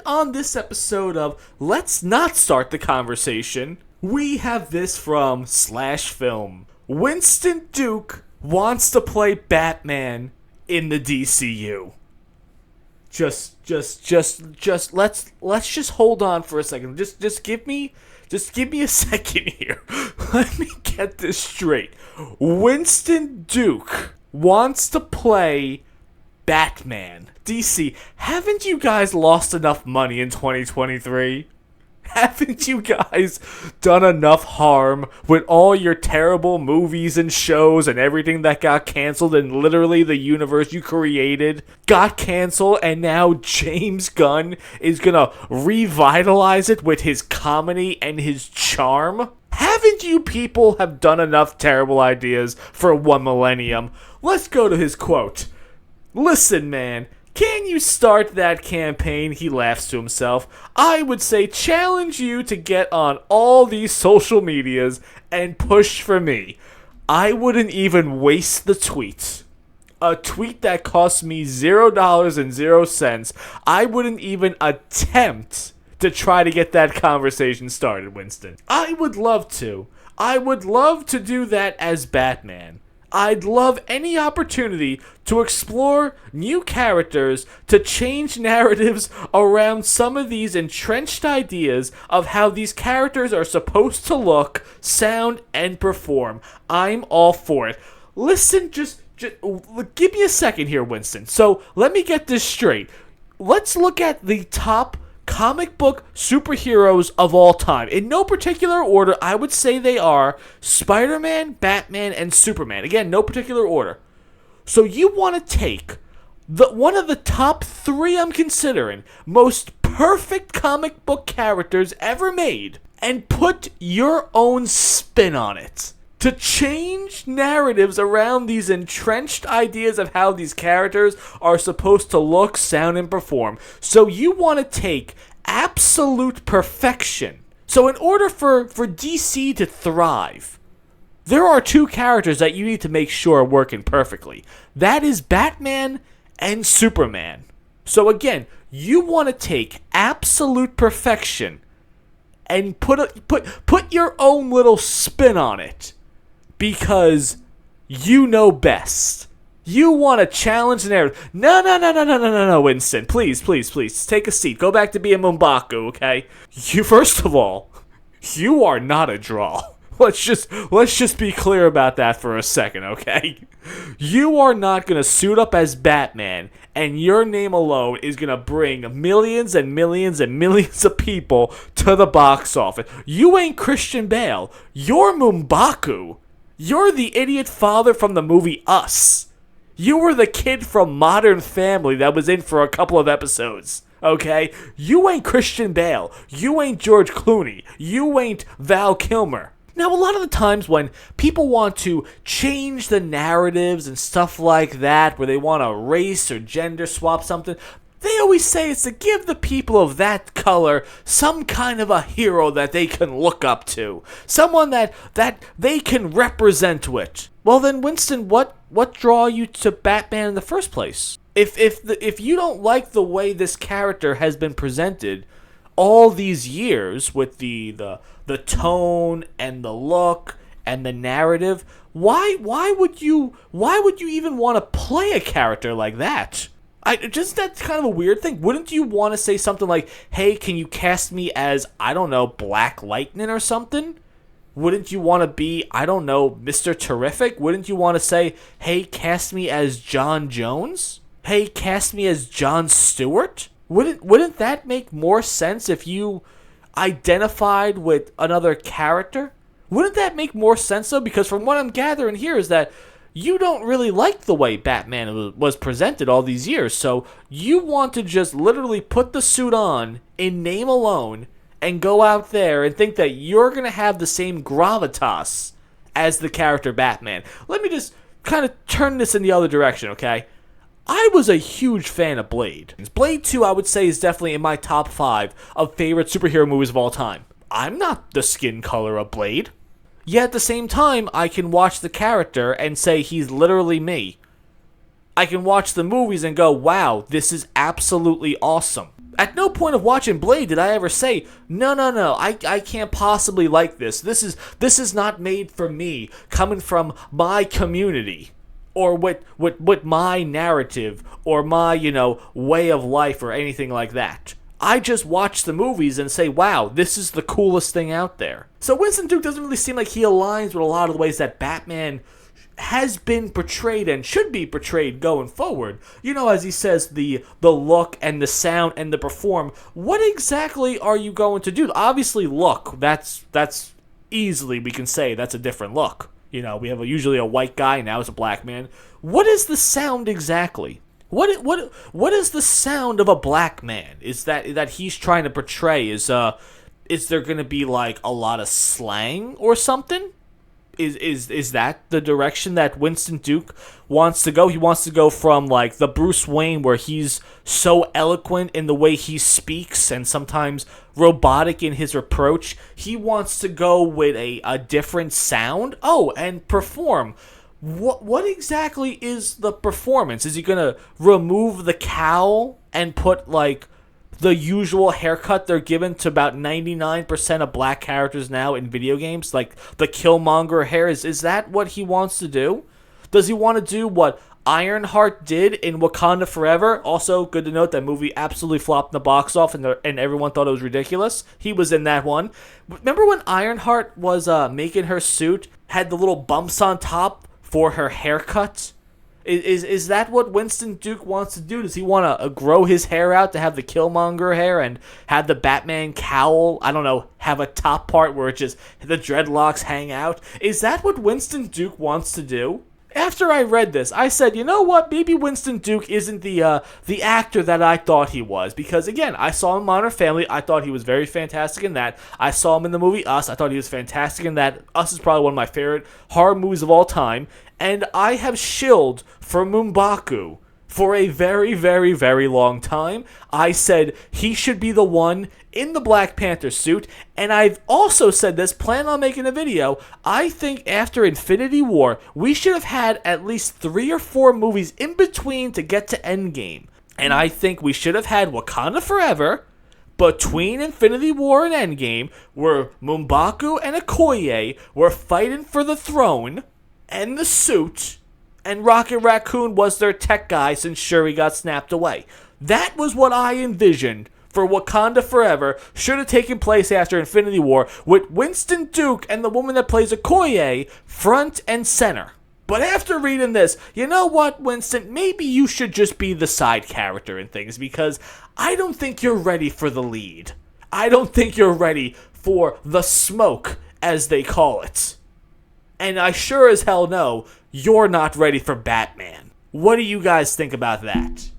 on this episode of Let's Not Start the Conversation, we have this from Slash Film. Winston Duke wants to play Batman in the DCU. Just let's just hold on for a second. Just give me a second here. Let me get this straight. Winston Duke wants to play Batman. DC, haven't you guys lost enough money in 2023? Haven't you guys done enough harm with all your terrible movies and shows and everything that got canceled, and literally the universe you created got canceled, and now James Gunn is gonna revitalize it with his comedy and his charm? Haven't you people have done enough terrible ideas for 1 millennium? Let's go to his quote. "Listen, man, can you start that campaign?" He laughs to himself. "I would say challenge you to get on all these social medias and push for me. I wouldn't even waste the tweet. A tweet that cost me $0.00. I wouldn't even attempt to try to get that conversation started, Winston. I would love to. I would love to do that as Batman. I'd love any opportunity to explore new characters, to change narratives around some of these entrenched ideas of how these characters are supposed to look, sound, and perform. I'm all for it." Listen, just give me a second here, Winston. So let me get this straight. Let's look at the top comic book superheroes of all time. In no particular order, I would say they are Spider-Man, Batman, and Superman. Again, no particular order. So you want to take one of the top 3 I'm considering most perfect comic book characters ever made and put your own spin on it. To change narratives around these entrenched ideas of how these characters are supposed to look, sound, and perform. So you want to take absolute perfection. So in order for DC to thrive, there are 2 characters that you need to make sure are working perfectly. That is Batman and Superman. So again, you want to take absolute perfection and put your own little spin on it. Because you know best. You want to challenge the narrative. No, Winston. Please. Take a seat. Go back to being M'Baku, okay? First of all, you are not a draw. Let's just be clear about that for a second, okay? You are not going to suit up as Batman, and your name alone is going to bring millions and millions and millions of people to the box office. You ain't Christian Bale. You're M'Baku. You're the idiot father from the movie Us. You were the kid from Modern Family that was in for a couple of episodes, okay? You ain't Christian Bale. You ain't George Clooney. You ain't Val Kilmer. Now, a lot of the times when people want to change the narratives and stuff like that, where they want to race or gender swap something, they always say it's to give the people of that color some kind of a hero that they can look up to. Someone that they can represent with. Well then, Winston, what draw you to Batman in the first place? If you don't like the way this character has been presented all these years with the tone and the look and the narrative, why would you even want to play a character like that? Just that's kind of a weird thing. Wouldn't you want to say something like, "Hey, can you cast me as, I don't know, Black Lightning or something?" Wouldn't you want to be, I don't know, Mr. Terrific? Wouldn't you want to say, "Hey, cast me as John Jones"? "Hey, cast me as John Stewart"? Wouldn't that make more sense if you identified with another character? Wouldn't that make more sense though? Because from what I'm gathering here is that you don't really like the way Batman was presented all these years, so you want to just literally put the suit on in name alone and go out there and think that you're going to have the same gravitas as the character Batman. Let me just kind of turn this in the other direction, okay? I was a huge fan of Blade. Blade 2, I would say, is definitely in my top 5 of favorite superhero movies of all time. I'm not the skin color of Blade. Yet at the same time, I can watch the character and say he's literally me. I can watch the movies and go, wow, this is absolutely awesome. At no point of watching Blade did I ever say, no, I can't possibly like this. This is not made for me, coming from my community, or what my narrative, or my, way of life, or anything like that. I just watch the movies and say, wow, this is the coolest thing out there. So Winston Duke doesn't really seem like he aligns with a lot of the ways that Batman has been portrayed and should be portrayed going forward. As he says, the look and the sound and the perform. What exactly are you going to do? Obviously, look, that's easily, we can say that's a different look. We have usually a white guy, now it's a black man. What is the sound exactly? What is the sound of a black man? Is that he's trying to portray? Is there going to be like a lot of slang or something? Is that the direction that Winston Duke wants to go? He wants to go from like the Bruce Wayne where he's so eloquent in the way he speaks and sometimes robotic in his approach. He wants to go with a different sound. Oh, and perform. What exactly is the performance? Is he gonna remove the cowl and put like the usual haircut they're given to about 99% of black characters now in video games, like the Killmonger hair? Is that what he wants to do? Does he want to do what Ironheart did in Wakanda Forever? Also, good to note that movie absolutely flopped in the box office and everyone thought it was ridiculous. He was in that one. Remember when Ironheart was making her suit, had the little bumps on top for her haircut? Is that what Winston Duke wants to do? Does he want to grow his hair out to have the Killmonger hair and have the Batman cowl, I don't know, have a top part where it just, the dreadlocks hang out? Is that what Winston Duke wants to do? After I read this, I said, you know what, maybe Winston Duke isn't the actor that I thought he was. Because, again, I saw him in Modern Family. I thought he was very fantastic in that. I saw him in the movie Us. I thought he was fantastic in that. Us is probably one of my favorite horror movies of all time. And I have shilled for M'Baku for a very, very, very long time. I said he should be the one in the Black Panther suit, and I've also said this, plan on making a video. I think after Infinity War, we should have had at least 3 or 4 movies in between to get to Endgame. And I think we should have had Wakanda Forever between Infinity War and Endgame, where M'Baku and Okoye were fighting for the throne and the suit, and Rocket Raccoon was their tech guy since Shuri got snapped away. That was what I envisioned for Wakanda Forever. Should have taken place after Infinity War, with Winston Duke and the woman that plays Okoye front and center. But after reading this, you know what, Winston? Maybe you should just be the side character in things, because I don't think you're ready for the lead. I don't think you're ready for the smoke, as they call it. And I sure as hell know you're not ready for Batman. What do you guys think about that?